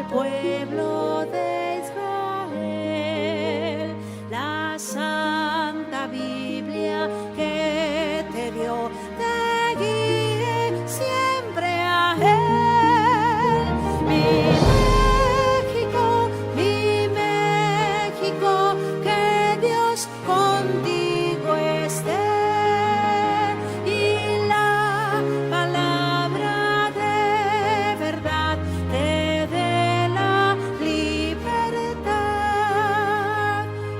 pueblo de Israel, la Santa Biblia que te dio te guíe siempre a Él. Mi México, que Dios contigo esté, y la palabra de verdad te dé la libertad.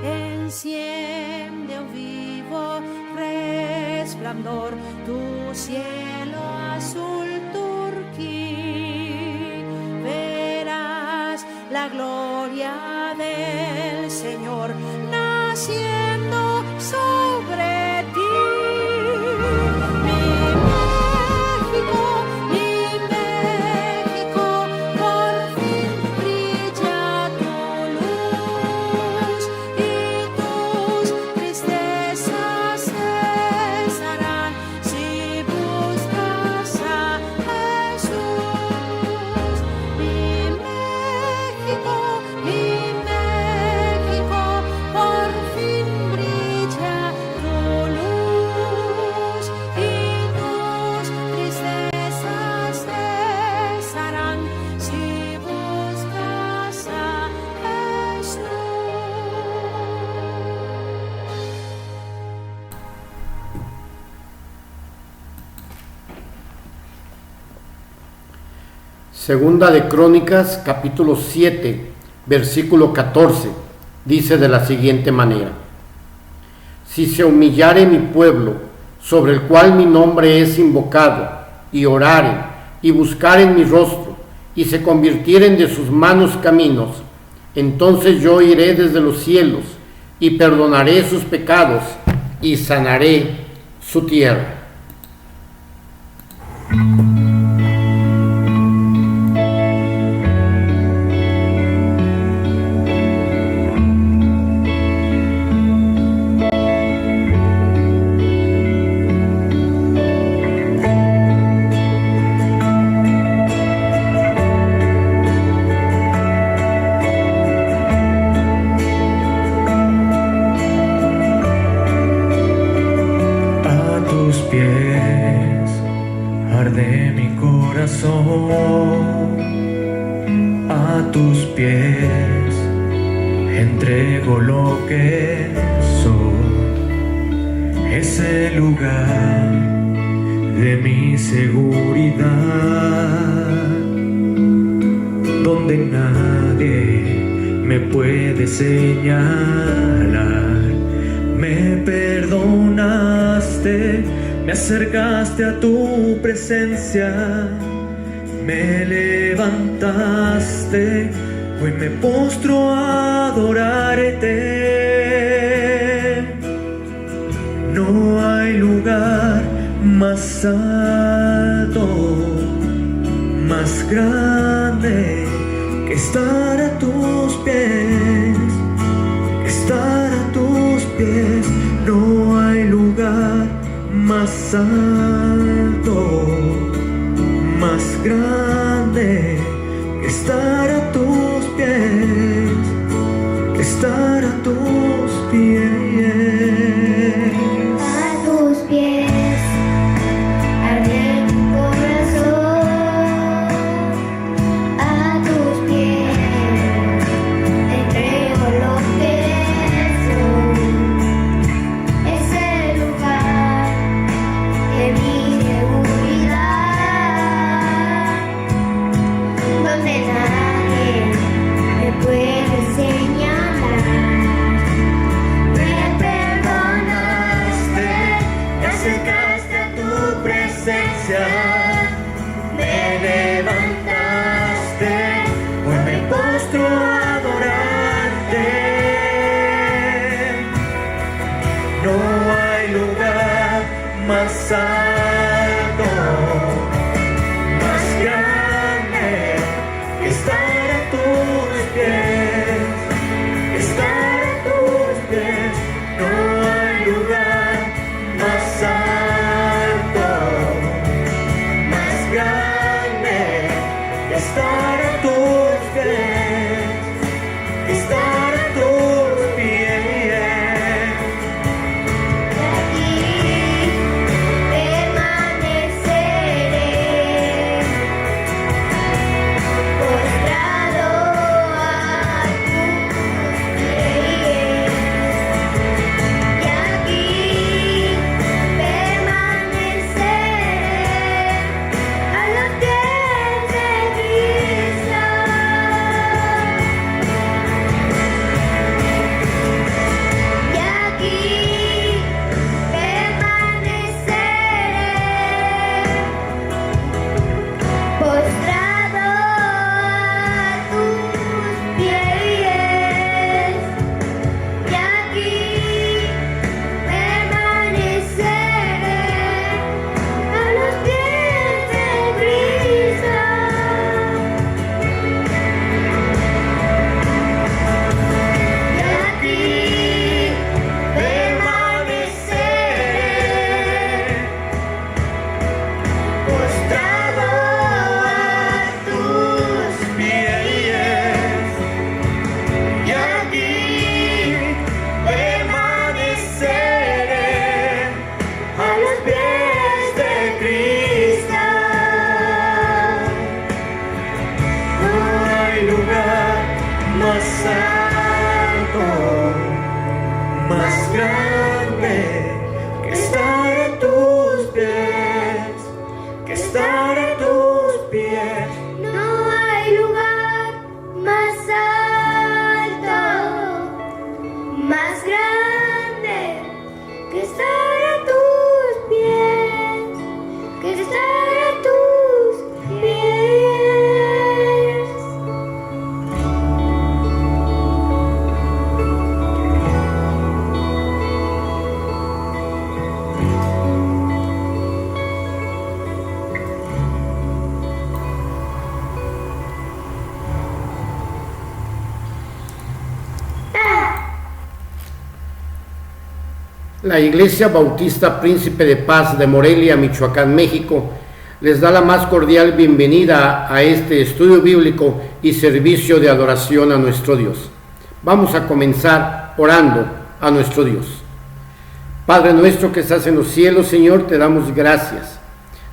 Enciende un vivo resplandor tu cielo azul turquí, verás la gloria del Señor naciendo sobre ti. Mi México, por fin brilla tu luz, y tus tristezas cesarán si buscas a Jesús. Mi México, por fin brilla tu luz, y tus tristezas cesarán si buscas a Jesús. Segunda de Crónicas, capítulo 7, versículo 14, dice de la siguiente manera: si se humillare mi pueblo, sobre el cual mi nombre es invocado, y oraren, y buscaren mi rostro, y se convirtieren de sus malos caminos, entonces yo iré desde los cielos, y perdonaré sus pecados, y sanaré su tierra. Arde mi corazón, a tus pies entrego lo que soy. Es el lugar de mi seguridad, donde nadie me puede señalar. Me perdonaste, me acercaste a tu presencia, me levantaste, hoy me postro a adorarte. No hay lugar más alto, más grande que estar a tus pies, estar a tus pies. No hay lugar más alto, más grande que estar a tus pies, que estar a tus pies. A tus pies arde mi corazón, a tus pies entrego lo que soy. Es el lugar de mi seguridad, donde nadie me puede señalar. Me perdonaste, te acercaste a tu presencia, me levantaste, hoy me postro a adorarte. No hay lugar más alto, más grande que estar a tus pies, estar a tus pies. No hay lugar más alto, más grande que estar a tus pies. más alto, más grande, que estar a tus pies, que estar a tus pies. No hay lugar más alto, más grande, que estar a tus pies, que estar a tus pies. La Iglesia Bautista Príncipe de Paz de Morelia, Michoacán, México, les da la más cordial bienvenida a este estudio bíblico y servicio de adoración a nuestro Dios. Vamos a comenzar orando a nuestro Dios. Padre nuestro que estás en los cielos, Señor, te damos gracias.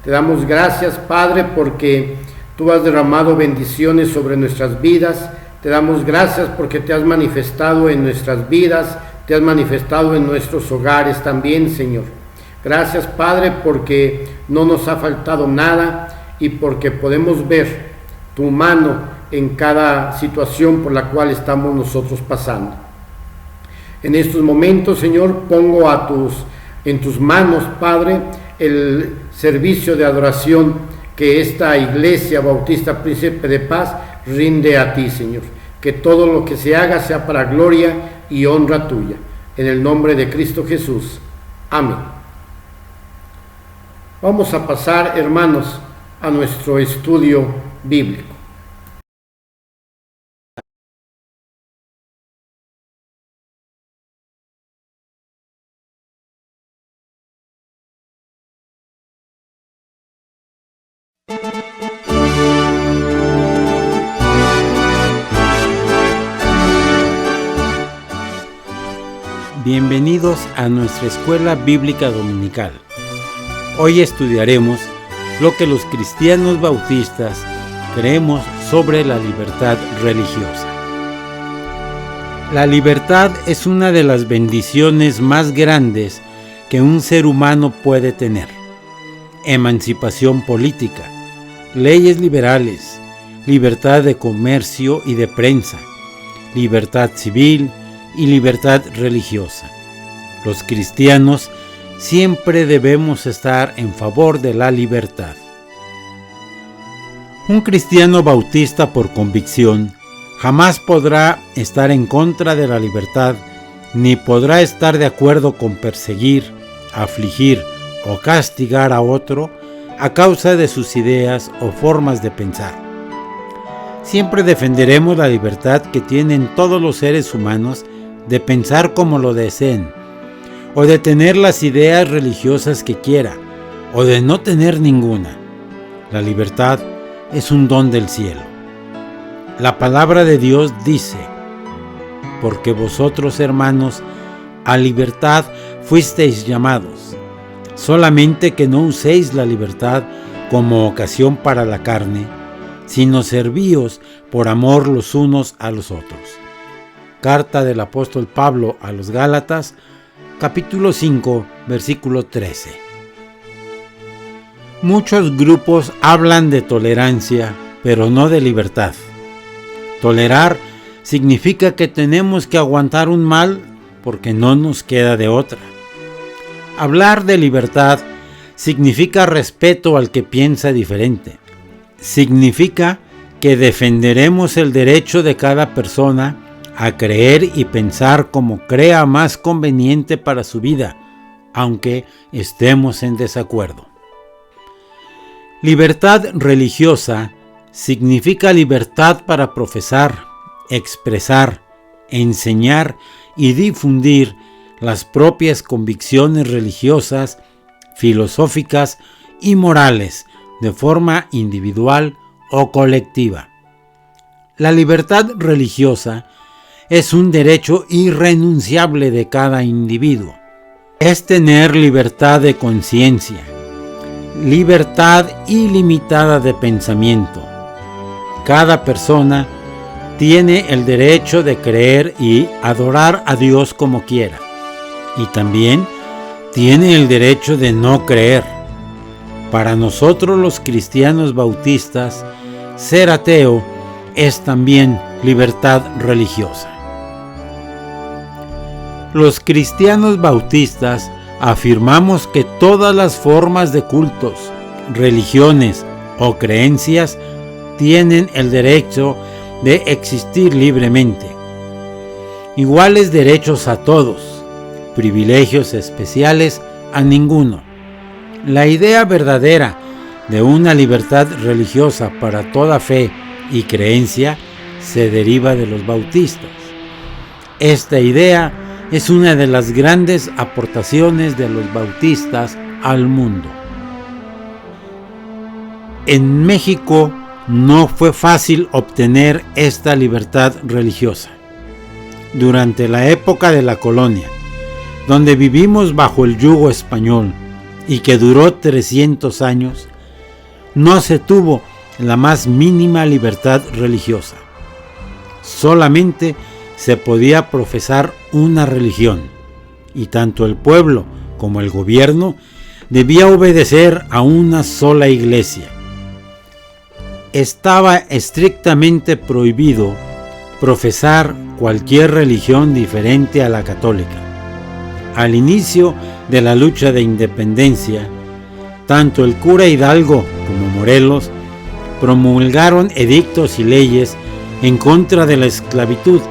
Te damos gracias, Padre, porque tú has derramado bendiciones sobre nuestras vidas. Te damos gracias porque te has manifestado en nuestras vidas, te has manifestado en nuestros hogares también, Señor. Gracias, Padre, porque no nos ha faltado nada y porque podemos ver tu mano en cada situación por la cual estamos nosotros pasando. En estos momentos, Señor, pongo en tus manos, Padre, el servicio de adoración que esta Iglesia Bautista Príncipe de Paz rinde a ti, Señor. Que todo lo que se haga sea para gloria y honra tuya. En el nombre de Cristo Jesús. Amén. Vamos a pasar, hermanos, a nuestro estudio bíblico. Bienvenidos a nuestra escuela bíblica dominical. Hoy estudiaremos lo que los cristianos bautistas creemos sobre la libertad religiosa. La libertad es una de las bendiciones más grandes que un ser humano puede tener. Emancipación política, leyes liberales, libertad de comercio y de prensa, libertad civil y libertad religiosa. Los cristianos siempre debemos estar en favor de la libertad. Un cristiano bautista por convicción jamás podrá estar en contra de la libertad, ni podrá estar de acuerdo con perseguir, afligir o castigar a otro a causa de sus ideas o formas de pensar. Siempre defenderemos la libertad que tienen todos los seres humanos de pensar como lo deseen, o de tener las ideas religiosas que quiera, o de no tener ninguna. La libertad es un don del cielo. La palabra de Dios dice: porque vosotros, hermanos, a libertad fuisteis llamados, solamente que no uséis la libertad como ocasión para la carne, sino servíos por amor los unos a los otros. Carta del apóstol Pablo a los Gálatas, capítulo 5, versículo 13. Muchos grupos hablan de tolerancia, pero no de libertad. Tolerar significa que tenemos que aguantar un mal porque no nos queda de otra. Hablar de libertad significa respeto al que piensa diferente. Significa que defenderemos el derecho de cada persona a creer y pensar como crea más conveniente para su vida, aunque estemos en desacuerdo. Libertad religiosa significa libertad para profesar, expresar, enseñar y difundir las propias convicciones religiosas, filosóficas y morales de forma individual o colectiva. La libertad religiosa es un derecho irrenunciable de cada individuo. Es tener libertad de conciencia, libertad ilimitada de pensamiento. Cada persona tiene el derecho de creer y adorar a Dios como quiera, y también tiene el derecho de no creer. Para nosotros los cristianos bautistas, ser ateo es también libertad religiosa. Los cristianos bautistas afirmamos que todas las formas de cultos, religiones o creencias tienen el derecho de existir libremente. Iguales derechos a todos, privilegios especiales a ninguno. La idea verdadera de una libertad religiosa para toda fe y creencia se deriva de los bautistas. Esta idea es una de las grandes aportaciones de los bautistas al mundo. En México no fue fácil obtener esta libertad religiosa. Durante la época de la colonia, donde vivimos bajo el yugo español y que duró 300 años, no se tuvo la más mínima libertad religiosa. Solamente se podía profesar una religión, y tanto el pueblo como el gobierno debía obedecer a una sola iglesia. Estaba estrictamente prohibido profesar cualquier religión diferente a la católica. Al inicio de la lucha de independencia, tanto el cura Hidalgo como Morelos promulgaron edictos y leyes en contra de la esclavitud,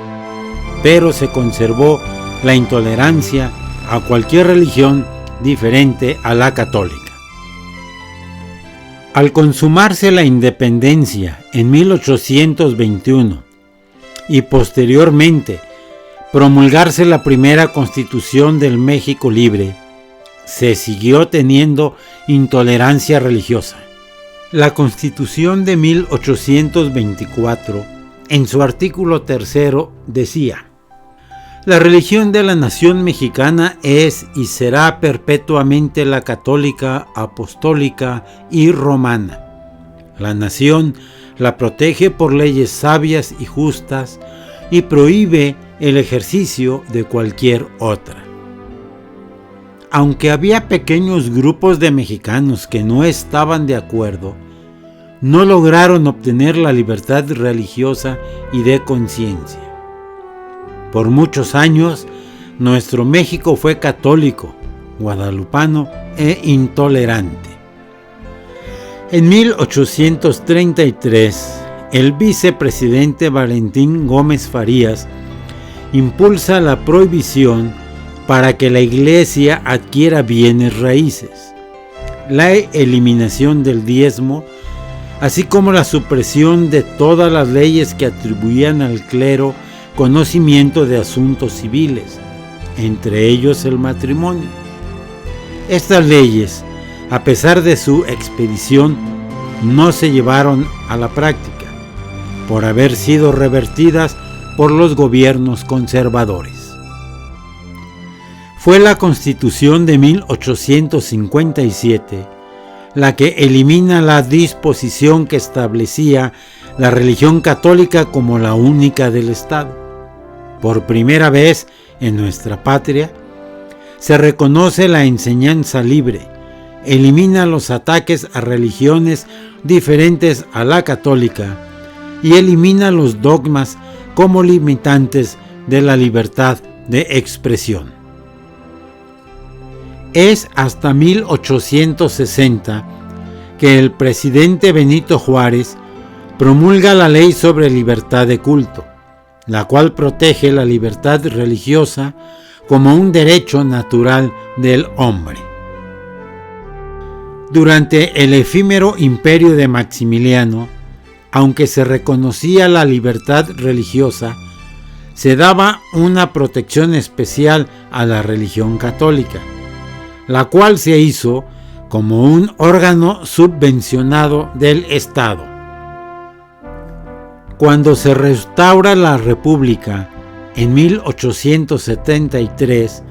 pero se conservó la intolerancia a cualquier religión diferente a la católica. Al consumarse la independencia en 1821 y posteriormente promulgarse la primera Constitución del México Libre, se siguió teniendo intolerancia religiosa. La Constitución de 1824, en su artículo 3, decía: la religión de la nación mexicana es y será perpetuamente la católica, apostólica y romana. La nación la protege por leyes sabias y justas y prohíbe el ejercicio de cualquier otra. Aunque había pequeños grupos de mexicanos que no estaban de acuerdo, no lograron obtener la libertad religiosa y de conciencia. Por muchos años, nuestro México fue católico, guadalupano e intolerante. En 1833, el vicepresidente Valentín Gómez Farías impulsa la prohibición para que la Iglesia adquiera bienes raíces, la eliminación del diezmo, así como la supresión de todas las leyes que atribuían al clero conocimiento de asuntos civiles, entre ellos el matrimonio. Estas leyes, a pesar de su expedición, no se llevaron a la práctica, por haber sido revertidas por los gobiernos conservadores. Fue la Constitución de 1857 la que elimina la disposición que establecía la religión católica como la única del Estado. Por primera vez en nuestra patria, se reconoce la enseñanza libre, elimina los ataques a religiones diferentes a la católica y elimina los dogmas como limitantes de la libertad de expresión. Es hasta 1860 que el presidente Benito Juárez promulga la Ley sobre Libertad de Culto, la cual protege la libertad religiosa como un derecho natural del hombre. Durante el efímero imperio de Maximiliano, aunque se reconocía la libertad religiosa, se daba una protección especial a la religión católica, la cual se hizo como un órgano subvencionado del Estado. Cuando se restaura la República en 1873,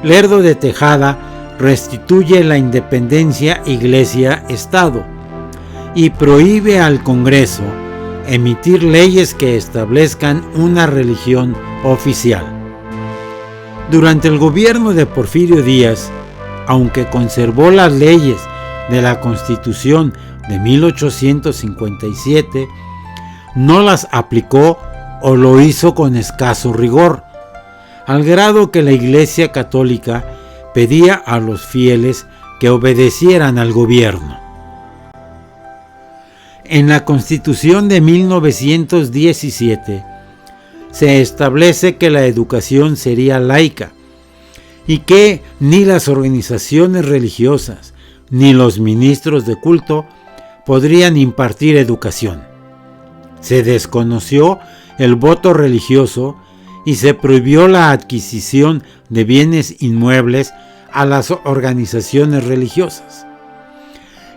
Lerdo de Tejada restituye la independencia Iglesia-Estado y prohíbe al Congreso emitir leyes que establezcan una religión oficial. Durante el gobierno de Porfirio Díaz, aunque conservó las leyes de la Constitución de 1857, no las aplicó o lo hizo con escaso rigor, al grado que la Iglesia Católica pedía a los fieles que obedecieran al gobierno. En la Constitución de 1917 se establece que la educación sería laica y que ni las organizaciones religiosas ni los ministros de culto podrían impartir educación. Se desconoció el voto religioso y se prohibió la adquisición de bienes inmuebles a las organizaciones religiosas.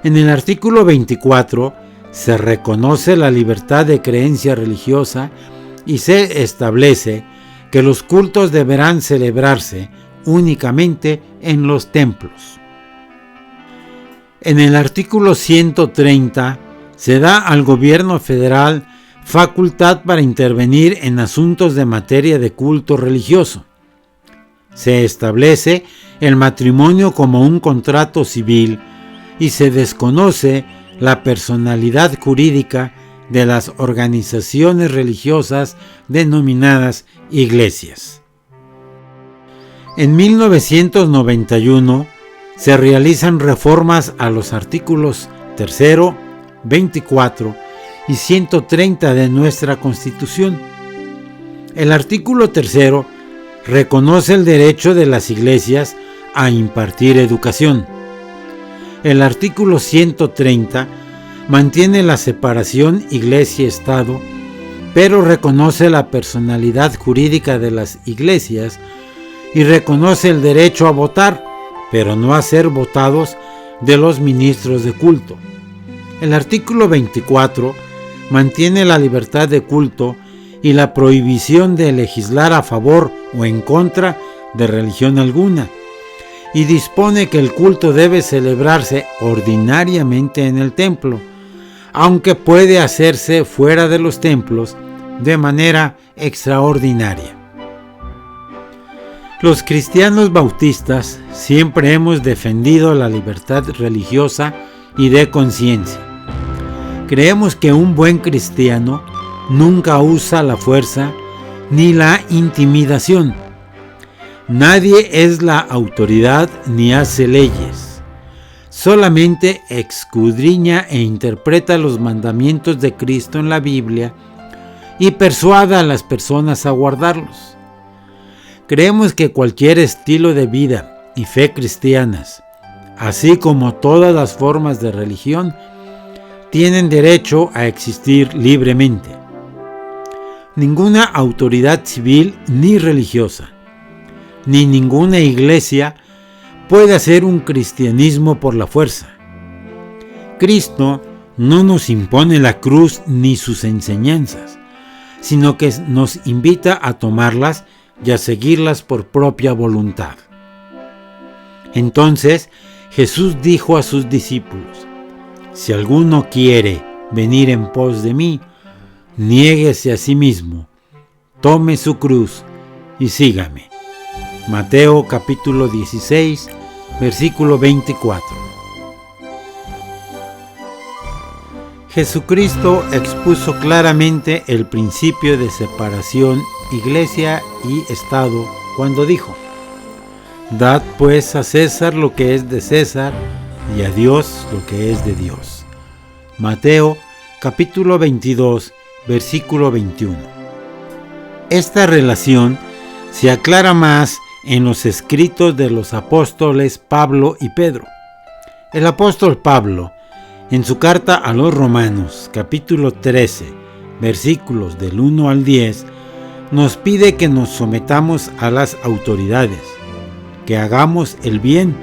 En el artículo 24 se reconoce la libertad de creencia religiosa y se establece que los cultos deberán celebrarse únicamente en los templos. En el artículo 130 se da al gobierno federal facultad para intervenir en asuntos de materia de culto religioso. Se establece el matrimonio como un contrato civil y se desconoce la personalidad jurídica de las organizaciones religiosas denominadas iglesias. En 1991 se realizan reformas a los artículos 3, 24 y 130 de nuestra Constitución. El artículo 3 reconoce el derecho de las iglesias a impartir educación. El artículo 130 mantiene la separación iglesia-estado, pero reconoce la personalidad jurídica de las iglesias y reconoce el derecho a votar, pero no a ser votados, de los ministros de culto. El artículo 24 mantiene la libertad de culto y la prohibición de legislar a favor o en contra de religión alguna, y dispone que el culto debe celebrarse ordinariamente en el templo, aunque puede hacerse fuera de los templos de manera extraordinaria. Los cristianos bautistas siempre hemos defendido la libertad religiosa y de conciencia. Creemos que un buen cristiano nunca usa la fuerza ni la intimidación. Nadie es la autoridad ni hace leyes. Solamente escudriña e interpreta los mandamientos de Cristo en la Biblia y persuade a las personas a guardarlos. Creemos que cualquier estilo de vida y fe cristianas, así como todas las formas de religión, tienen derecho a existir libremente. Ninguna autoridad civil ni religiosa, ni ninguna iglesia puede hacer un cristianismo por la fuerza. Cristo no nos impone la cruz ni sus enseñanzas, sino que nos invita a tomarlas y a seguirlas por propia voluntad. Entonces Jesús dijo a sus discípulos: si alguno quiere venir en pos de mí, niéguese a sí mismo, tome su cruz y sígame. Mateo capítulo 16, versículo 24. Jesucristo expuso claramente el principio de separación Iglesia y Estado cuando dijo: dad pues a César lo que es de César y a Dios lo que es de Dios. Mateo capítulo 22, versículo 21. Esta relación se aclara más en los escritos de los apóstoles Pablo y Pedro. El apóstol Pablo, en su carta a los Romanos, capítulo 13, versículos del 1 al 10, nos pide que nos sometamos a las autoridades, que hagamos el bien,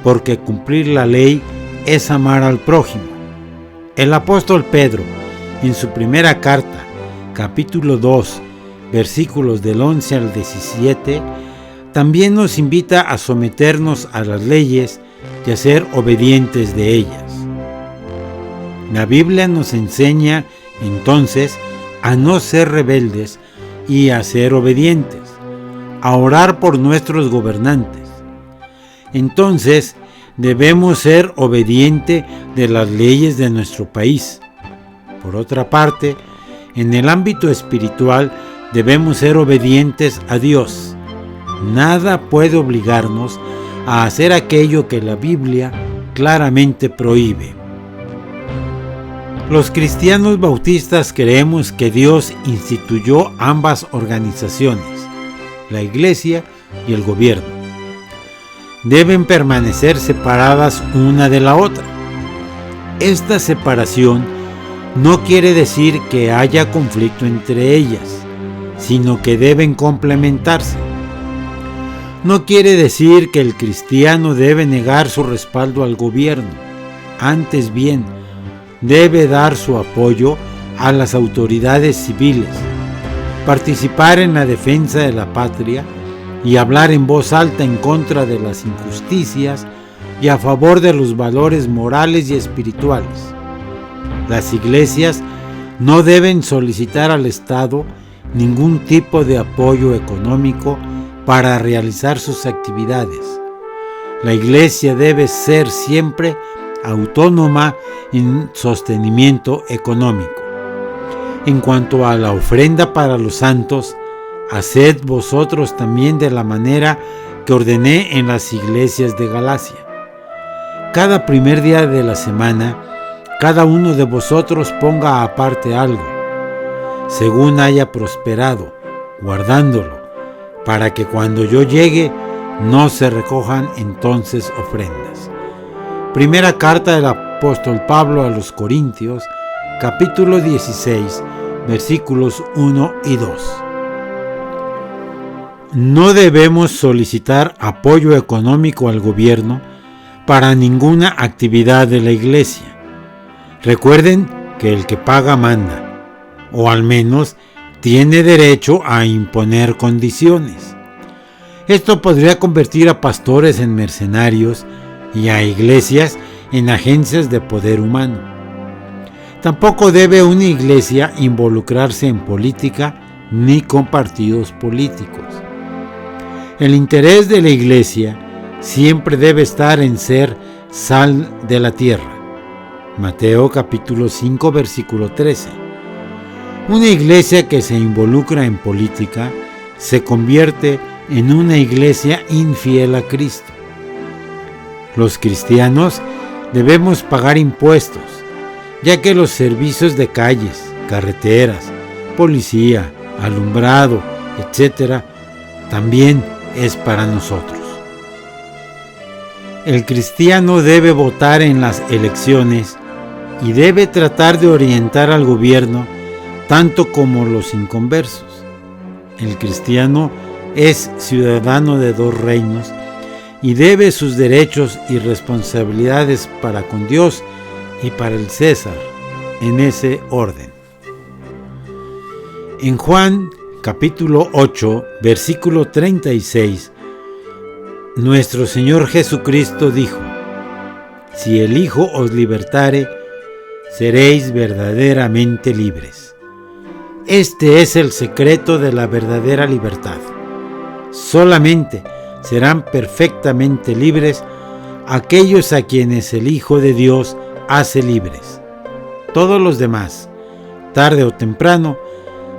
porque cumplir la ley es amar al prójimo. El apóstol Pedro, en su primera carta, capítulo 2, versículos del 11 al 17, también nos invita a someternos a las leyes y a ser obedientes de ellas. La Biblia nos enseña entonces, a no ser rebeldes y a ser obedientes, a orar por nuestros gobernantes. Entonces, debemos ser obedientes de las leyes de nuestro país. Por otra parte, en el ámbito espiritual, debemos ser obedientes a Dios. Nada puede obligarnos a hacer aquello que la Biblia claramente prohíbe. Los cristianos bautistas creemos que Dios instituyó ambas organizaciones, la Iglesia y el gobierno. Deben permanecer separadas una de la otra. Esta separación no quiere decir que haya conflicto entre ellas, sino que deben complementarse. No quiere decir que el cristiano debe negar su respaldo al gobierno, antes bien, debe dar su apoyo a las autoridades civiles, participar en la defensa de la patria y hablar en voz alta en contra de las injusticias y a favor de los valores morales y espirituales. Las iglesias no deben solicitar al Estado ningún tipo de apoyo económico para realizar sus actividades. La iglesia debe ser siempre autónoma en sostenimiento económico. En cuanto a la ofrenda para los santos, haced vosotros también de la manera que ordené en las iglesias de Galacia. Cada primer día de la semana, cada uno de vosotros ponga aparte algo, según haya prosperado, guardándolo, para que cuando yo llegue no se recojan entonces ofrendas. Primera carta del apóstol Pablo a los Corintios, capítulo 16, versículos 1 y 2. No debemos solicitar apoyo económico al gobierno para ninguna actividad de la iglesia. Recuerden que el que paga manda, o al menos tiene derecho a imponer condiciones. Esto podría convertir a pastores en mercenarios y a iglesias en agencias de poder humano. Tampoco debe una iglesia involucrarse en política ni con partidos políticos. El interés de la iglesia siempre debe estar en ser sal de la tierra. Mateo capítulo 5 versículo 13. Una iglesia que se involucra en política se convierte en una iglesia infiel a Cristo. Los cristianos debemos pagar impuestos, ya que los servicios de calles, carreteras, policía, alumbrado, etc., también es para nosotros. El cristiano debe votar en las elecciones y debe tratar de orientar al gobierno tanto como los inconversos. El cristiano es ciudadano de dos reinos y debe sus derechos y responsabilidades para con Dios y para el César, en ese orden. En Juan capítulo 8, versículo 36, nuestro Señor Jesucristo dijo: si el Hijo os libertare, seréis verdaderamente libres. Este es el secreto de la verdadera libertad. Solamente serán perfectamente libres aquellos a quienes el Hijo de Dios hace libres. Todos los demás, tarde o temprano,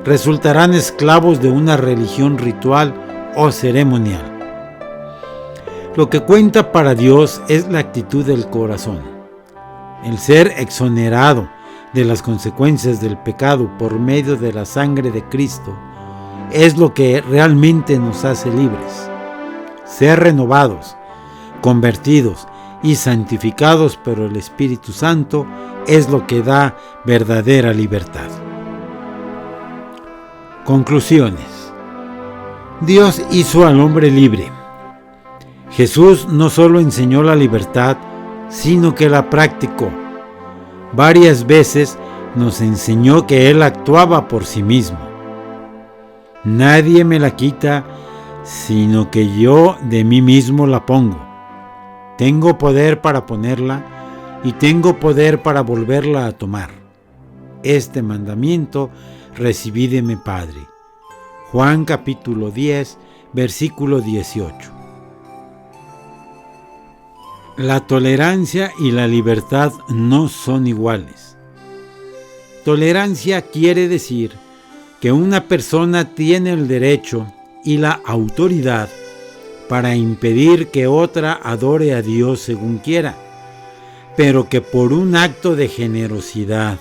resultarán esclavos de una religión ritual o ceremonial. Lo que cuenta para Dios es la actitud del corazón. El ser exonerado de las consecuencias del pecado por medio de la sangre de Cristo es lo que realmente nos hace libres. Ser renovados, convertidos y santificados por el Espíritu Santo es lo que da verdadera libertad. Conclusiones. Dios hizo al hombre libre. Jesús no solo enseñó la libertad, sino que la practicó. Varias veces nos enseñó que Él actuaba por sí mismo. Nadie me la quita, sino que yo de mí mismo la pongo. Tengo poder para ponerla y tengo poder para volverla a tomar. Este mandamiento recibí de mi Padre. Juan capítulo 10, versículo 18. La tolerancia y la libertad no son iguales. Tolerancia quiere decir que una persona tiene el derecho y la autoridad para impedir que otra adore a Dios según quiera, pero que por un acto de generosidad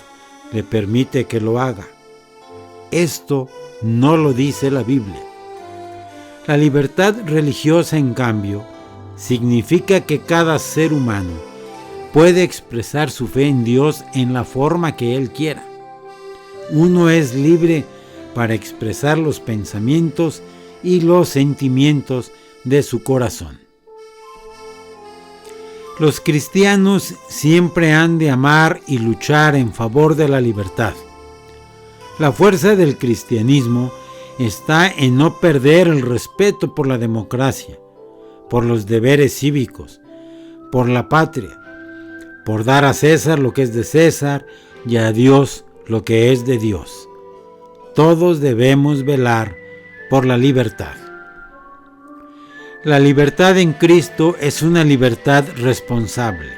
le permite que lo haga. Esto no lo dice la Biblia. La libertad religiosa, en cambio, significa que cada ser humano puede expresar su fe en Dios en la forma que él quiera. Uno es libre para expresar los pensamientos y los sentimientos de su corazón. Los cristianos siempre han de amar y luchar en favor de la libertad. La fuerza del cristianismo está en no perder el respeto por la democracia, por los deberes cívicos, por la patria, por dar a César lo que es de César y a Dios lo que es de Dios. Todos debemos velar por la libertad. La libertad en Cristo es una libertad responsable.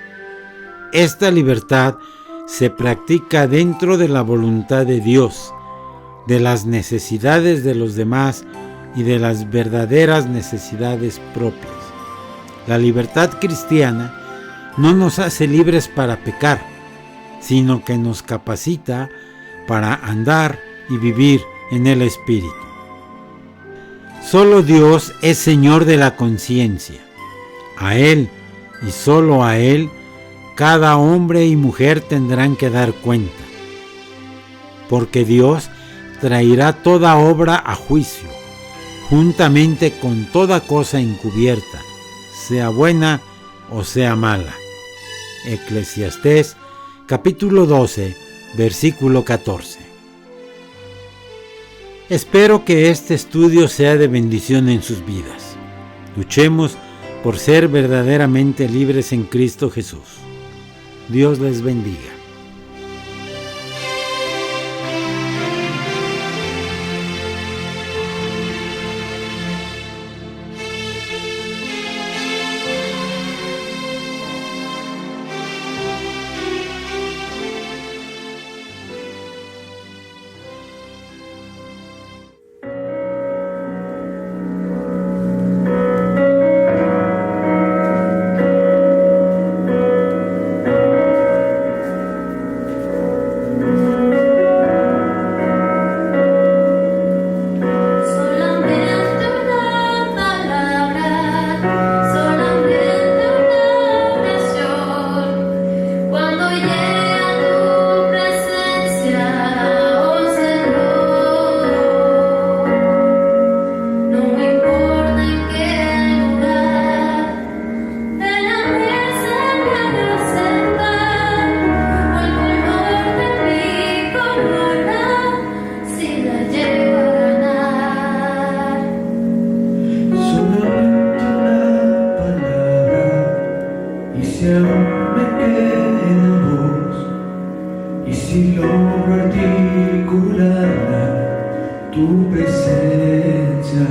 Esta libertad se practica dentro de la voluntad de Dios, de las necesidades de los demás y de las verdaderas necesidades propias. La libertad cristiana no nos hace libres para pecar, sino que nos capacita para andar y vivir en el Espíritu. Solo Dios es Señor de la conciencia. A Él y solo a Él cada hombre y mujer tendrán que dar cuenta, porque Dios traerá toda obra a juicio, juntamente con toda cosa encubierta, sea buena o sea mala. Eclesiastés capítulo 12, versículo 14. Espero que este estudio sea de bendición en sus vidas. Luchemos por ser verdaderamente libres en Cristo Jesús. Dios les bendiga. Tu presencia,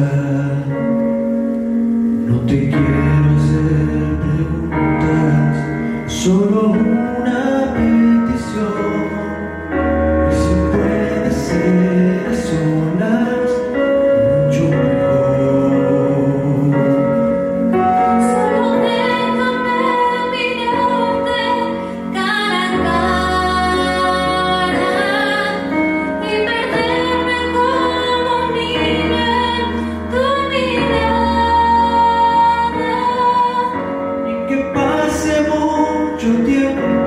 no te quiero hacer preguntas, solo una petición, y si puede ser a solas, mucho mejor. Solo déjame mirarte cara a cara y perderme como niña en tu mirada. Y que pase mucho tiempo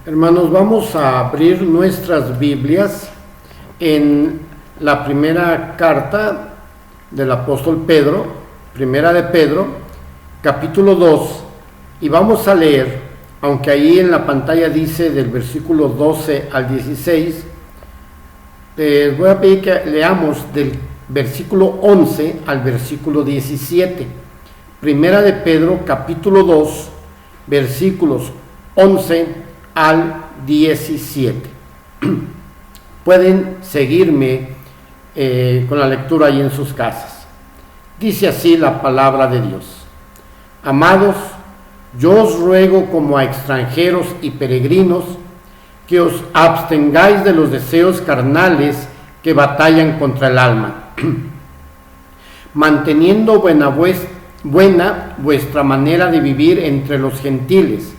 Hermanos, vamos a abrir nuestras Biblias en la primera carta del apóstol Pedro, primera de Pedro, capítulo 2, y vamos a leer, aunque ahí en la pantalla dice del versículo 12 al 16, les voy a pedir que leamos del versículo 11 al versículo 17. Primera de Pedro, capítulo 2, versículos 11 al 17. Pueden seguirme con la lectura ahí en sus casas. Dice así la palabra de Dios. Amados, yo os ruego como a extranjeros y peregrinos que os abstengáis de los deseos carnales que batallan contra el alma, manteniendo buena vuestra manera de vivir entre los gentiles,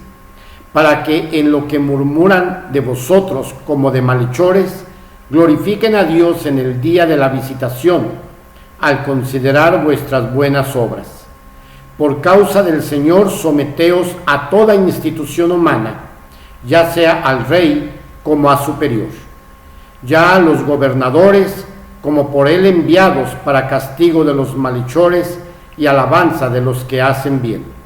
para que en lo que murmuran de vosotros como de malhechores, glorifiquen a Dios en el día de la visitación, al considerar vuestras buenas obras. Por causa del Señor, someteos a toda institución humana, ya sea al rey como a superior, ya a los gobernadores como por él enviados para castigo de los malhechores y alabanza de los que hacen bien.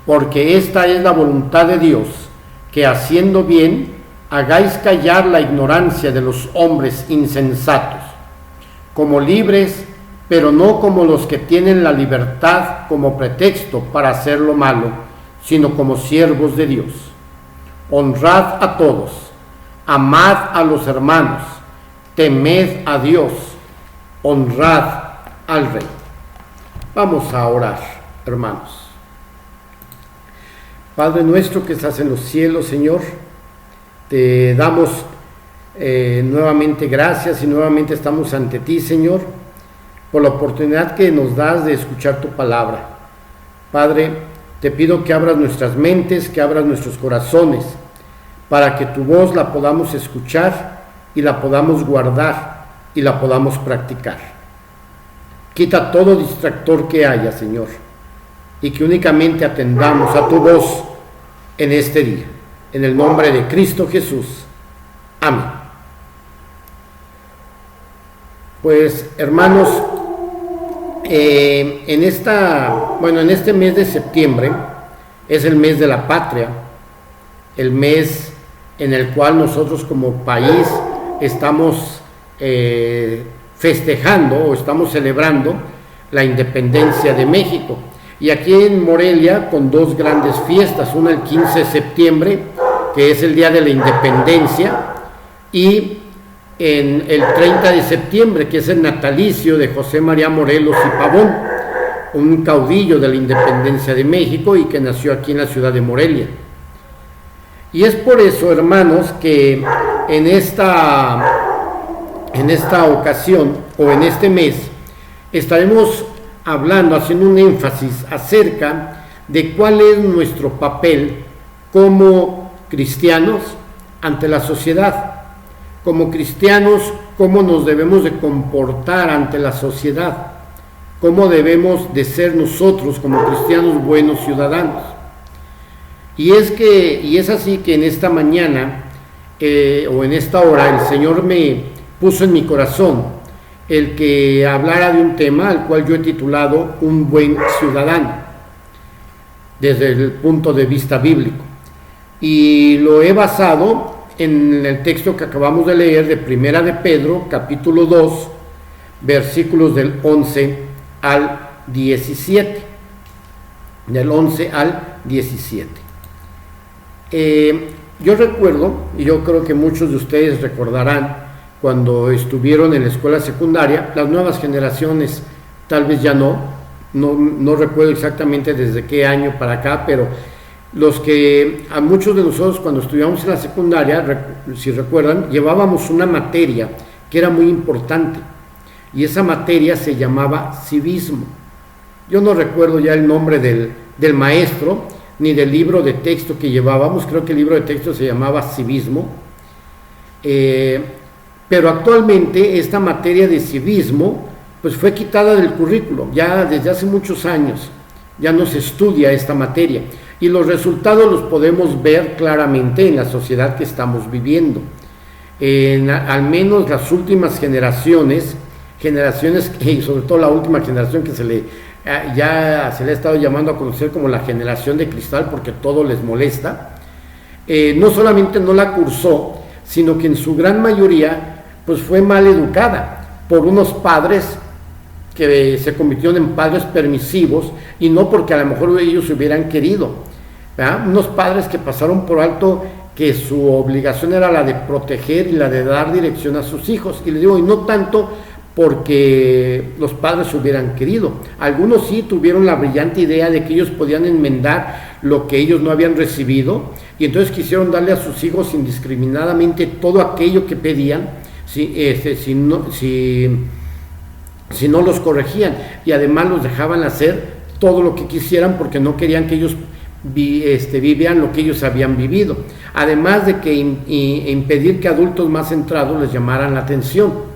Porque esta es la voluntad de Dios, que haciendo bien, hagáis callar la ignorancia de los hombres insensatos, como libres, pero no como los que tienen la libertad como pretexto para hacer lo malo, sino como siervos de Dios. Honrad a todos, amad a los hermanos, temed a Dios, honrad al Rey. Vamos a orar, hermanos. Padre nuestro que estás en los cielos, Señor, te damos nuevamente gracias y nuevamente estamos ante ti, Señor, por la oportunidad que nos das de escuchar tu palabra. Padre, te pido que abras nuestras mentes, que abras nuestros corazones, para que tu voz la podamos escuchar y la podamos guardar y la podamos practicar. Quita todo distractor que haya, Señor, y que únicamente atendamos a tu voz en este día, en el nombre de Cristo Jesús. Amén. Pues, hermanos, en este mes de septiembre es el mes de la patria, el mes en el cual nosotros como país estamos festejando o estamos celebrando la independencia de México. Y aquí en Morelia con dos grandes fiestas, una el 15 de septiembre, que es el Día de la Independencia, y en el 30 de septiembre, que es el natalicio de José María Morelos y Pavón, un caudillo de la independencia de México y que nació aquí en la ciudad de Morelia. Y es por eso, hermanos, que en esta ocasión o en este mes estaremos hablando, haciendo un énfasis acerca de cuál es nuestro papel como cristianos ante la sociedad. Como cristianos, cómo nos debemos de comportar ante la sociedad, cómo debemos de ser nosotros como cristianos buenos ciudadanos. Y es así que en esta mañana o en esta hora el Señor me puso en mi corazón el que hablara de un tema al cual yo he titulado Un buen ciudadano, desde el punto de vista bíblico. Y lo he basado en el texto que acabamos de leer de Primera de Pedro, capítulo 2, versículos del 11 al 17. Del 11 al 17. Yo recuerdo, y yo creo que muchos de ustedes recordarán, cuando estuvieron en la escuela secundaria, las nuevas generaciones tal vez ya no recuerdo exactamente desde qué año para acá, pero a muchos de nosotros cuando estudiamos en la secundaria, si recuerdan, llevábamos una materia que era muy importante, y esa materia se llamaba civismo. Yo no recuerdo ya el nombre del maestro, ni del libro de texto que llevábamos, creo que el libro de texto se llamaba civismo, pero actualmente esta materia de civismo pues fue quitada del currículo, ya desde hace muchos años ya no se estudia esta materia. Y los resultados los podemos ver claramente en la sociedad que estamos viviendo. Al menos las últimas generaciones, y sobre todo la última generación que ya se le ha estado llamando a conocer como la generación de cristal, porque todo les molesta, no solamente no la cursó, sino que en su gran mayoría pues fue mal educada por unos padres que se convirtieron en padres permisivos, y no porque a lo mejor ellos hubieran querido, ¿verdad? Unos padres que pasaron por alto que su obligación era la de proteger y la de dar dirección a sus hijos, y les digo, y no tanto porque los padres hubieran querido. Algunos sí tuvieron la brillante idea de que ellos podían enmendar lo que ellos no habían recibido, y entonces quisieron darle a sus hijos indiscriminadamente todo aquello que pedían, si no los corregían, y además los dejaban hacer todo lo que quisieran porque no querían que ellos vivieran lo que ellos habían vivido, además de que impedir que adultos más centrados les llamaran la atención.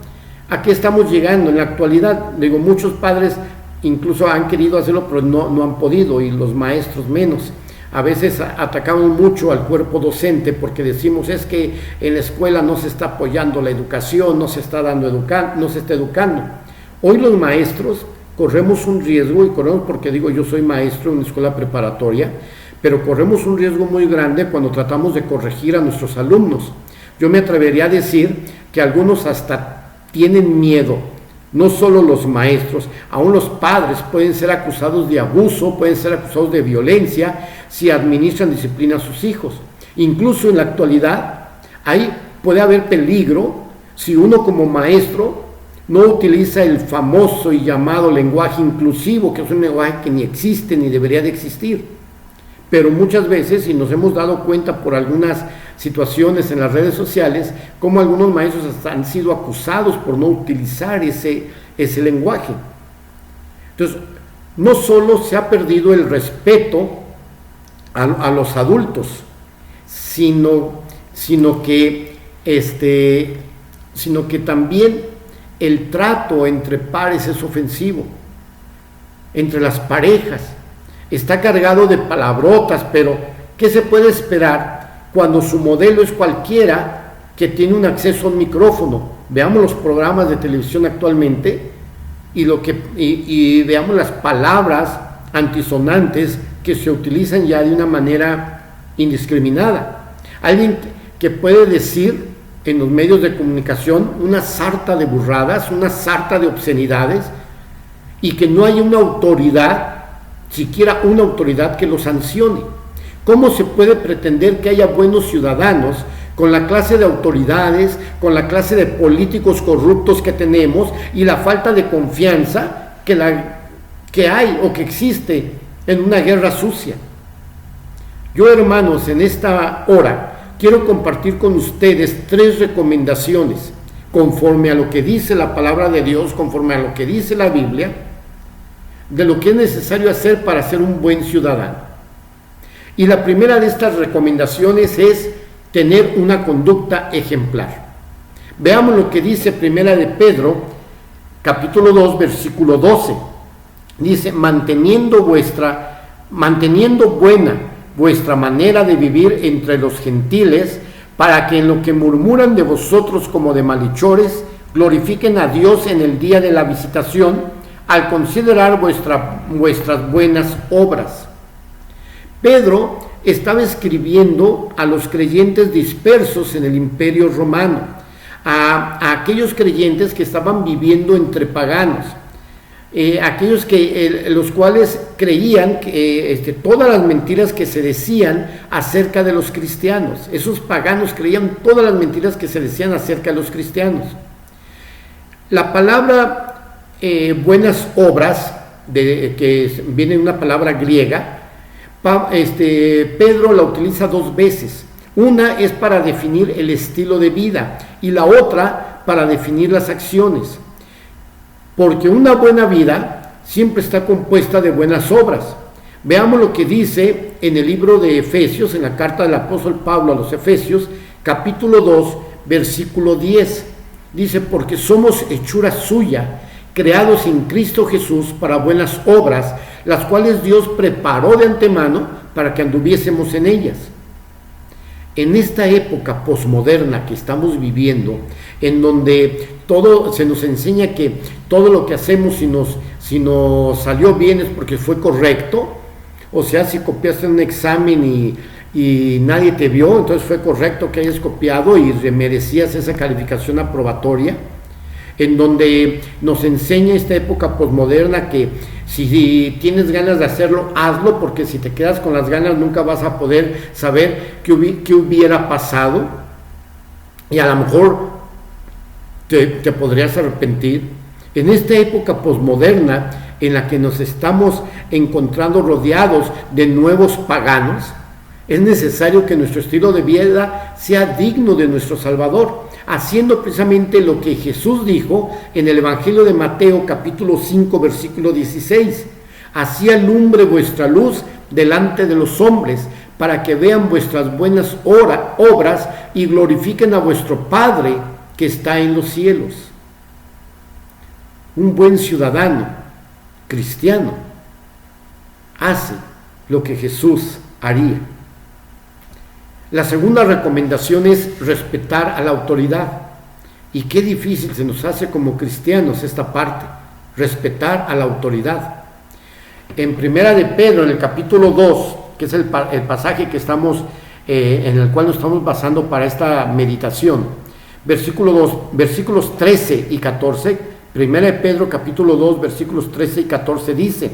¿A qué estamos llegando en la actualidad? Digo, muchos padres incluso han querido hacerlo, pero no han podido, y los maestros menos. A veces atacamos mucho al cuerpo docente porque decimos, es que en la escuela no se está apoyando la educación, no se está educando. Hoy los maestros corremos un riesgo, y corremos porque digo, yo soy maestro en una escuela preparatoria, pero corremos un riesgo muy grande cuando tratamos de corregir a nuestros alumnos. Yo me atrevería a decir que algunos hasta tienen miedo, no solo los maestros, aún los padres pueden ser acusados de abuso, pueden ser acusados de violencia si administran disciplina a sus hijos. Incluso en la actualidad ahí puede haber peligro si uno como maestro no utiliza el famoso y llamado lenguaje inclusivo, que es un lenguaje que ni existe ni debería de existir. Pero muchas veces, y nos hemos dado cuenta por algunas situaciones en las redes sociales, como algunos maestros hasta han sido acusados por no utilizar ese lenguaje. Entonces, no solo se ha perdido el respeto a los adultos, sino que también el trato entre pares es ofensivo, entre las parejas. Está cargado de palabrotas, pero ¿qué se puede esperar cuando su modelo es cualquiera que tiene un acceso a un micrófono? Veamos los programas de televisión actualmente y veamos las palabras antisonantes que se utilizan ya de una manera indiscriminada. Alguien que puede decir en los medios de comunicación una sarta de burradas, una sarta de obscenidades, y que no hay una autoridad, siquiera una autoridad que lo sancione. ¿Cómo se puede pretender que haya buenos ciudadanos con la clase de autoridades, con la clase de políticos corruptos que tenemos y la falta de confianza que hay o que existe en una guerra sucia? Yo, hermanos, en esta hora quiero compartir con ustedes 3 recomendaciones conforme a lo que dice la palabra de Dios, conforme a lo que dice la Biblia, de lo que es necesario hacer para ser un buen ciudadano. Y la primera de estas recomendaciones es tener una conducta ejemplar. Veamos lo que dice Primera de Pedro, capítulo 2, versículo 12. Dice, manteniendo buena vuestra manera de vivir entre los gentiles, para que en lo que murmuran de vosotros como de malhechores, glorifiquen a Dios en el día de la visitación, al considerar vuestras buenas obras. Pedro estaba escribiendo a los creyentes dispersos en el Imperio Romano, a aquellos creyentes que estaban viviendo entre paganos, aquellos los cuales creían que todas las mentiras que se decían acerca de los cristianos. Esos paganos creían todas las mentiras que se decían acerca de los cristianos. La palabra buenas obras, que viene de una palabra griega, Pedro la utiliza 2 veces. Una es para definir el estilo de vida y la otra para definir las acciones, porque una buena vida siempre está compuesta de buenas obras. Veamos lo que dice en el libro de Efesios, en la carta del apóstol Pablo a los Efesios, capítulo 2, versículo 10. Dice, porque somos hechura suya, creados en Cristo Jesús para buenas obras, las cuales Dios preparó de antemano para que anduviésemos en ellas. En esta época posmoderna que estamos viviendo, en donde todo se nos enseña que todo lo que hacemos, si nos salió bien es porque fue correcto, o sea, si copiaste un examen y nadie te vio, entonces fue correcto que hayas copiado y merecías esa calificación aprobatoria, en donde nos enseña esta época posmoderna que si tienes ganas de hacerlo, hazlo, porque si te quedas con las ganas nunca vas a poder saber qué hubiera pasado, y a lo mejor te podrías arrepentir. En esta época posmoderna en la que nos estamos encontrando rodeados de nuevos paganos, es necesario que nuestro estilo de vida sea digno de nuestro Salvador, haciendo precisamente lo que Jesús dijo en el Evangelio de Mateo capítulo 5 versículo 16: así alumbre vuestra luz delante de los hombres, para que vean vuestras buenas obras y glorifiquen a vuestro Padre que está en los cielos. Un buen ciudadano cristiano hace lo que Jesús haría. La segunda recomendación es respetar a la autoridad. Y qué difícil se nos hace como cristianos esta parte, respetar a la autoridad. En Primera de Pedro, en el capítulo 2, que es el pasaje que estamos, en el cual nos estamos basando para esta meditación, versículos 13 y 14, Primera de Pedro, capítulo 2, versículos 13 y 14 dice: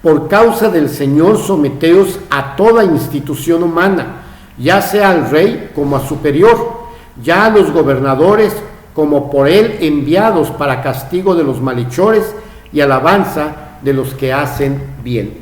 por causa del Señor someteos a toda institución humana, ya sea al rey como a superior, ya a los gobernadores como por él enviados para castigo de los malhechores y alabanza de los que hacen bien.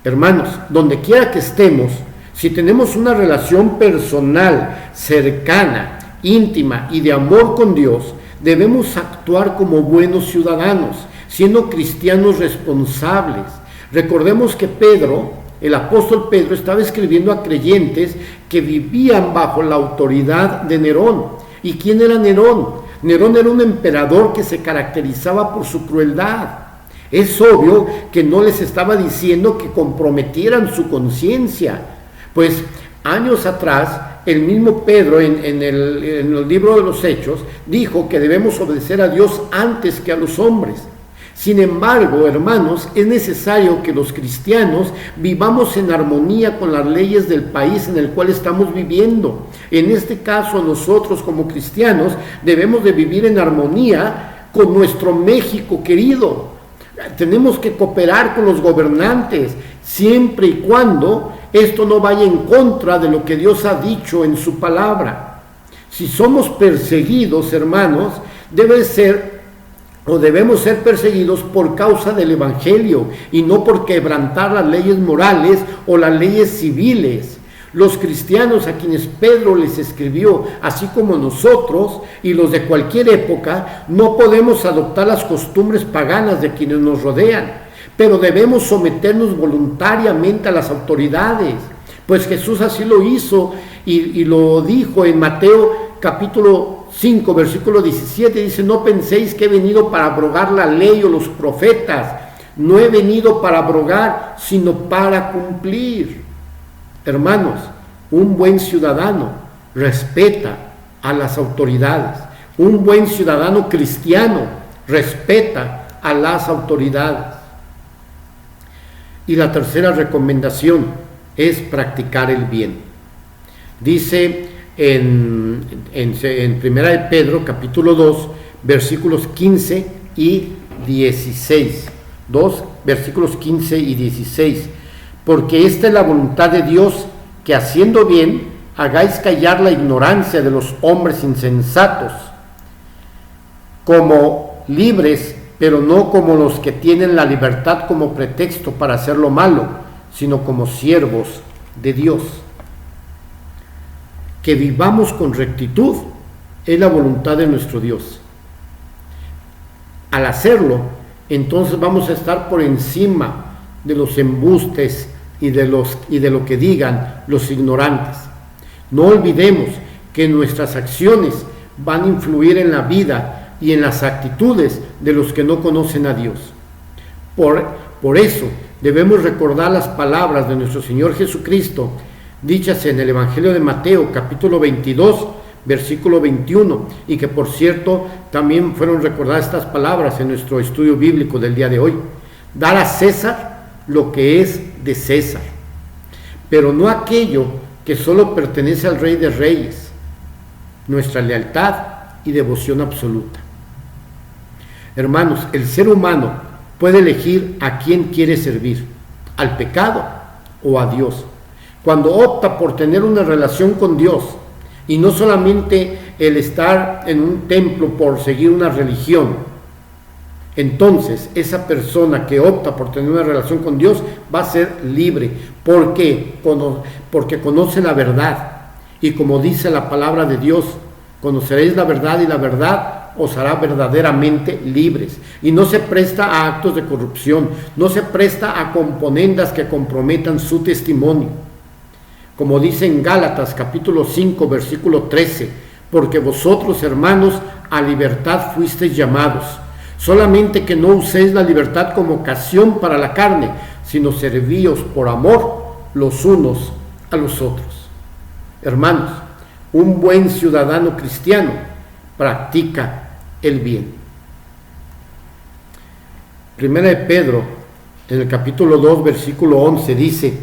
Hermanos, donde quiera que estemos, si tenemos una relación personal, cercana, íntima y de amor con Dios, debemos actuar como buenos ciudadanos, siendo cristianos responsables. Recordemos que Pedro, el apóstol Pedro, estaba escribiendo a creyentes que vivían bajo la autoridad de Nerón. ¿Y quién era Nerón? Nerón era un emperador que se caracterizaba por su crueldad. Es obvio que no les estaba diciendo que comprometieran su conciencia, pues años atrás el mismo Pedro en el libro de los Hechos dijo que debemos obedecer a Dios antes que a los hombres. Sin embargo, hermanos, es necesario que los cristianos vivamos en armonía con las leyes del país en el cual estamos viviendo. En este caso, nosotros como cristianos debemos de vivir en armonía con nuestro México querido. Tenemos que cooperar con los gobernantes, siempre y cuando esto no vaya en contra de lo que Dios ha dicho en su palabra. Si somos perseguidos, hermanos, debemos ser perseguidos por causa del Evangelio y no por quebrantar las leyes morales o las leyes civiles. Los cristianos a quienes Pedro les escribió, así como nosotros y los de cualquier época, no podemos adoptar las costumbres paganas de quienes nos rodean, pero debemos someternos voluntariamente a las autoridades, pues Jesús así lo hizo y lo dijo en Mateo capítulo 5, versículo 17, dice: no penséis que he venido para abrogar la ley o los profetas, no he venido para abrogar, sino para cumplir. Hermanos, un buen ciudadano respeta a las autoridades, un buen ciudadano cristiano respeta a las autoridades. Y la tercera recomendación es practicar el bien. Dice en Primera de Pedro, capítulo 2, versículos 15 y 16. 2, versículos 15 y 16. Porque esta es la voluntad de Dios, que haciendo bien, hagáis callar la ignorancia de los hombres insensatos, como libres, pero no como los que tienen la libertad como pretexto para hacer lo malo, sino como siervos de Dios. Que vivamos con rectitud es la voluntad de nuestro Dios. Al hacerlo, entonces vamos a estar por encima de los embustes y de lo que digan los ignorantes. No olvidemos que nuestras acciones van a influir en la vida y en las actitudes de los que no conocen a Dios. Por eso debemos recordar las palabras de nuestro Señor Jesucristo, dichas en el Evangelio de Mateo, capítulo 22, versículo 21, y que por cierto también fueron recordadas estas palabras en nuestro estudio bíblico del día de hoy. Dar a César lo que es de César, pero no aquello que solo pertenece al Rey de Reyes, nuestra lealtad y devoción absoluta. Hermanos, el ser humano puede elegir a quién quiere servir, al pecado o a Dios. Cuando opta por tener una relación con Dios, y no solamente el estar en un templo por seguir una religión, entonces esa persona que opta por tener una relación con Dios va a ser libre. ¿Por qué? Porque conoce la verdad, y como dice la palabra de Dios, conoceréis la verdad y la verdad os hará verdaderamente libres. Y no se presta a actos de corrupción, no se presta a componendas que comprometan su testimonio. Como dice en Gálatas capítulo 5 versículo 13, porque vosotros, hermanos, a libertad fuisteis llamados, solamente que no uséis la libertad como ocasión para la carne, sino servíos por amor los unos a los otros. Hermanos, un buen ciudadano cristiano practica el bien. Primera de Pedro, en el capítulo 2, versículo 11, dice: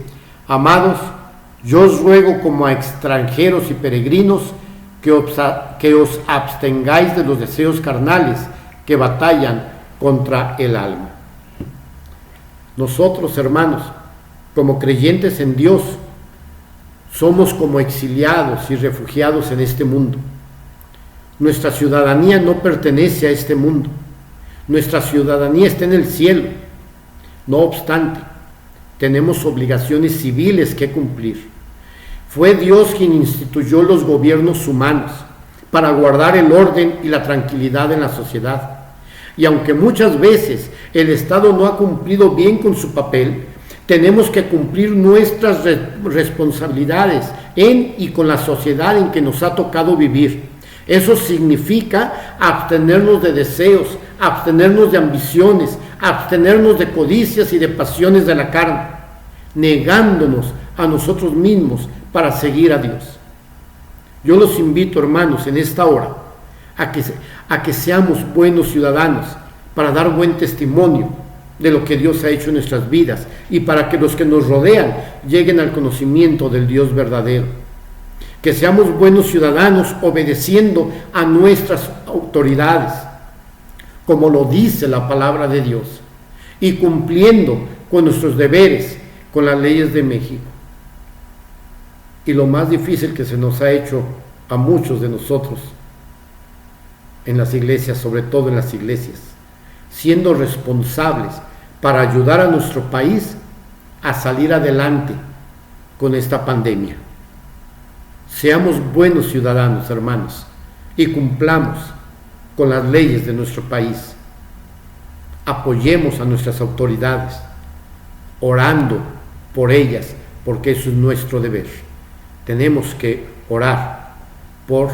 amados, yo os ruego como a extranjeros y peregrinos que os abstengáis de los deseos carnales que batallan contra el alma. Nosotros, hermanos, como creyentes en Dios, somos como exiliados y refugiados en este mundo. Nuestra ciudadanía no pertenece a este mundo. Nuestra ciudadanía está en el cielo. No obstante, tenemos obligaciones civiles que cumplir. Fue Dios quien instituyó los gobiernos humanos para guardar el orden y la tranquilidad en la sociedad. Y aunque muchas veces el Estado no ha cumplido bien con su papel, tenemos que cumplir nuestras responsabilidades en y con la sociedad en que nos ha tocado vivir. Eso significa abstenernos de deseos, abstenernos de ambiciones, abstenernos de codicias y de pasiones de la carne, negándonos a nosotros mismos para seguir a Dios. Yo los invito, hermanos, en esta hora a que seamos buenos ciudadanos para dar buen testimonio de lo que Dios ha hecho en nuestras vidas y para que los que nos rodean lleguen al conocimiento del Dios verdadero. Que seamos buenos ciudadanos obedeciendo a nuestras autoridades, como lo dice la palabra de Dios, y cumpliendo con nuestros deberes, con las leyes de México. Y lo más difícil que se nos ha hecho a muchos de nosotros en las iglesias, sobre todo en las iglesias, siendo responsables para ayudar a nuestro país a salir adelante con esta pandemia. Seamos buenos ciudadanos, hermanos, y cumplamos con las leyes de nuestro país. Apoyemos a nuestras autoridades, orando por ellas, porque eso es nuestro deber. Tenemos que orar por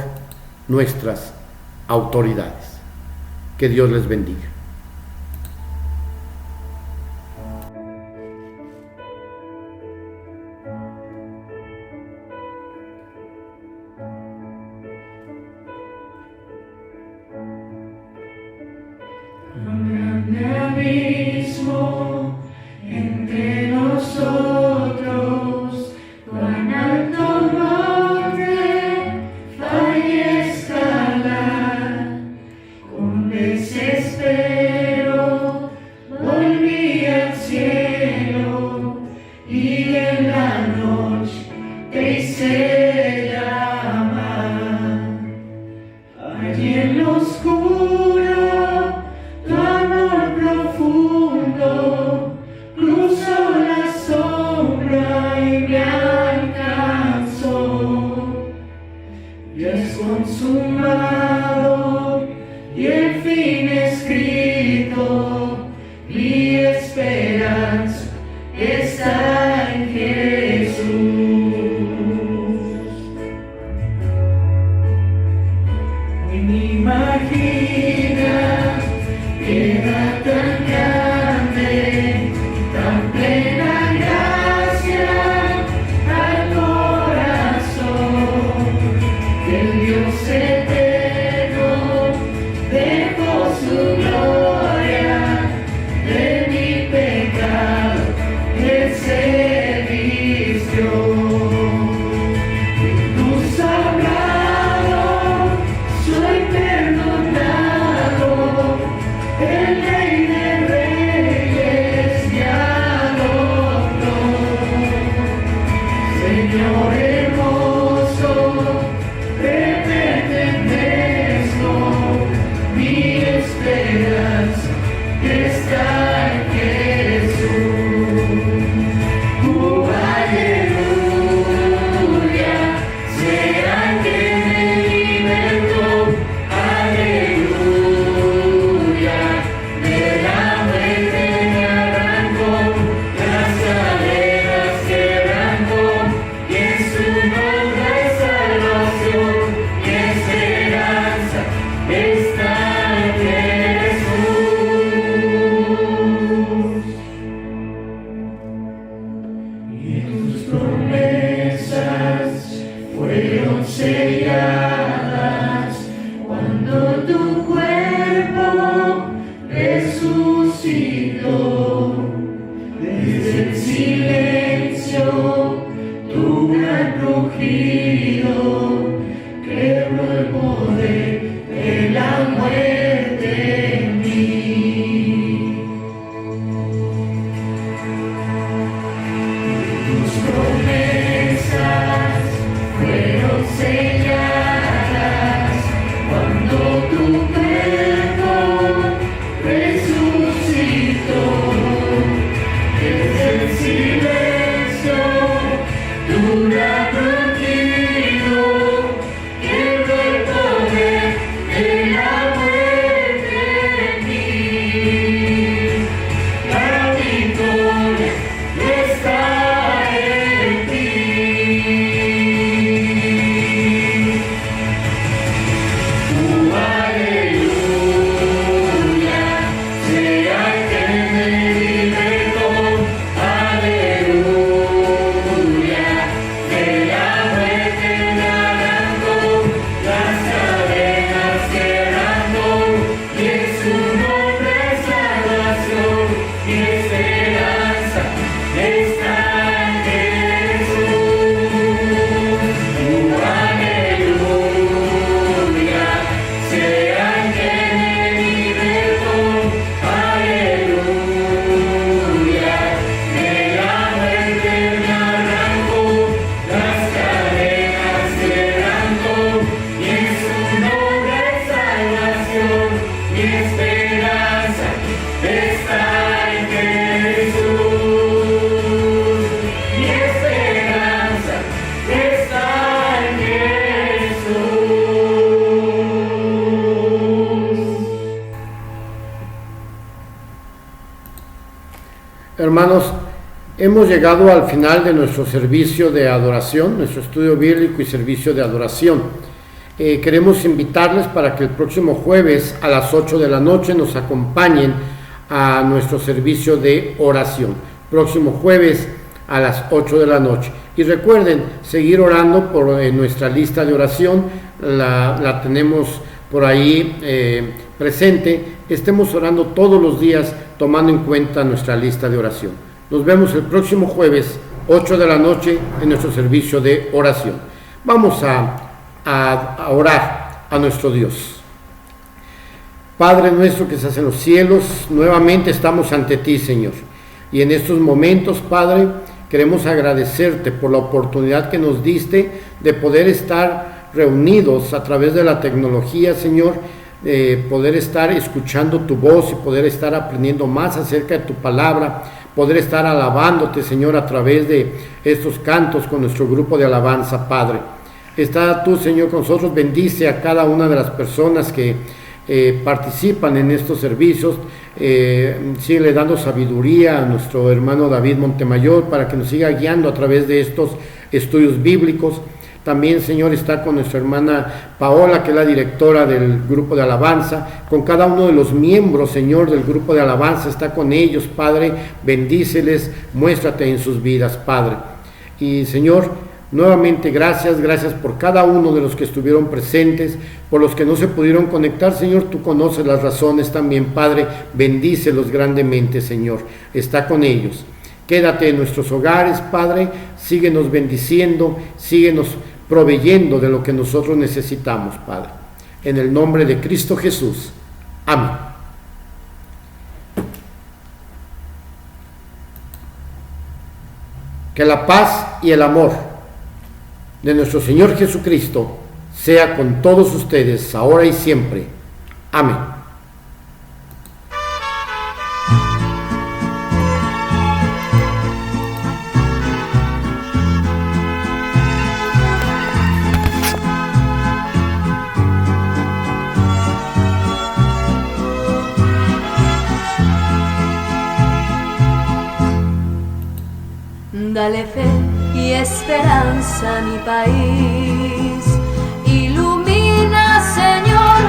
nuestras autoridades. Que Dios les bendiga. Abismo entre nosotros, cuán alto monte falla escalar, con desespero volví al cielo y en la noche te hice llamar. Allí en lo oscuro tu amor profundo cruzó la sombra y me alcanzó. Ya es consumado y el fin escrito, mi esperanza está en Jesús. Hoy me imagina que era tan grande, tan pleno. selladas cuando tu cuerpo resucitó. Desde el silencio tu gran rugido quebró el poder de la muerte en mí. Tus promesas fueron selladas cuando tu cuerpo resucitó. Desde el silencio tu gran rugido quebró el poder de la muerte en mí. La victoria está en ti. Tu aleluya sea el que me libertó. Aleluya, de la muerte me arrancó, las cadenas quebrantó, y en su nombre salvación y esperanza está en Jesús. Tu aleluya sea el que me libertó. Aleluya, de la muerte me arrancó, las cadenas quebrantó, y en su nombre salvación y esperanza está en Jesús. Mi esperanza está en Jesús. Hermanos, hemos llegado al final de nuestro servicio de adoración, nuestro estudio bíblico y servicio de adoración. Queremos invitarles para que el próximo jueves a las 8 de la noche nos acompañen a nuestro servicio de oración. Próximo jueves a las 8 de la noche. Y recuerden seguir orando por nuestra lista de oración, la tenemos por ahí presente. Estemos orando todos los días tomando en cuenta nuestra lista de oración. Nos vemos el próximo jueves 8 de la noche en nuestro servicio de oración. Vamos a orar a nuestro Dios. Padre nuestro que estás en los cielos, nuevamente estamos ante ti, Señor. Y en estos momentos, Padre, queremos agradecerte por la oportunidad que nos diste de poder estar reunidos a través de la tecnología, Señor, poder estar escuchando tu voz y poder estar aprendiendo más acerca de tu palabra, poder estar alabándote, Señor, a través de estos cantos con nuestro grupo de alabanza, Padre. Está tú, Señor, con nosotros. Bendice a cada una de las personas que participan en estos servicios. Sigue dando sabiduría a nuestro hermano David Montemayor para que nos siga guiando a través de estos estudios bíblicos. También, Señor, está con nuestra hermana Paola, que es la directora del grupo de alabanza, con cada uno de los miembros, Señor, del grupo de alabanza. Está con ellos, Padre. Bendíceles, muéstrate en sus vidas, Padre. Y, Señor, nuevamente gracias por cada uno de los que estuvieron presentes, por los que no se pudieron conectar, Señor, tú conoces las razones también, Padre. Bendícelos grandemente, Señor. Está con ellos. Quédate en nuestros hogares, Padre. Síguenos bendiciendo, síguenos proveyendo de lo que nosotros necesitamos, Padre. En el nombre de Cristo Jesús. Amén. Que la paz y el amor de nuestro Señor Jesucristo sea con todos ustedes, ahora y siempre. Amén. Dale fe y esperanza a mi país. Ilumina, Señor,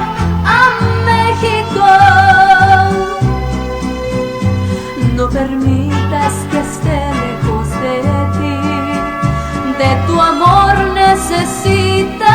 a México. No permitas que esté lejos de ti. De tu amor necesita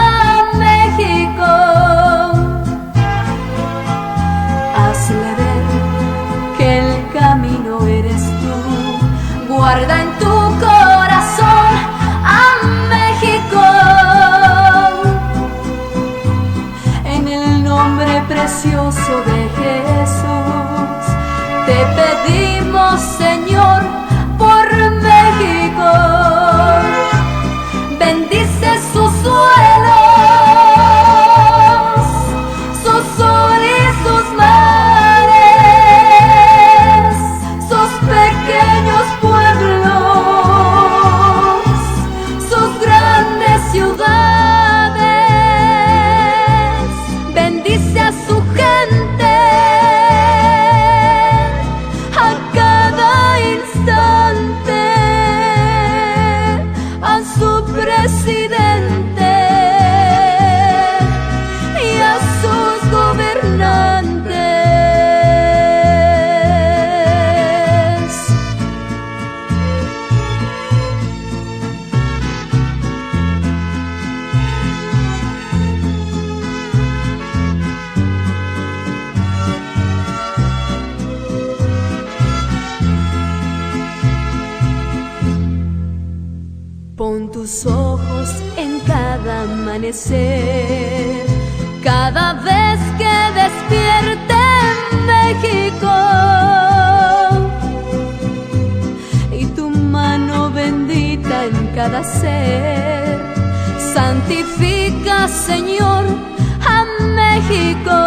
amanecer. Cada vez que despierte México y tu mano bendita en cada ser, santifica, Señor, a México.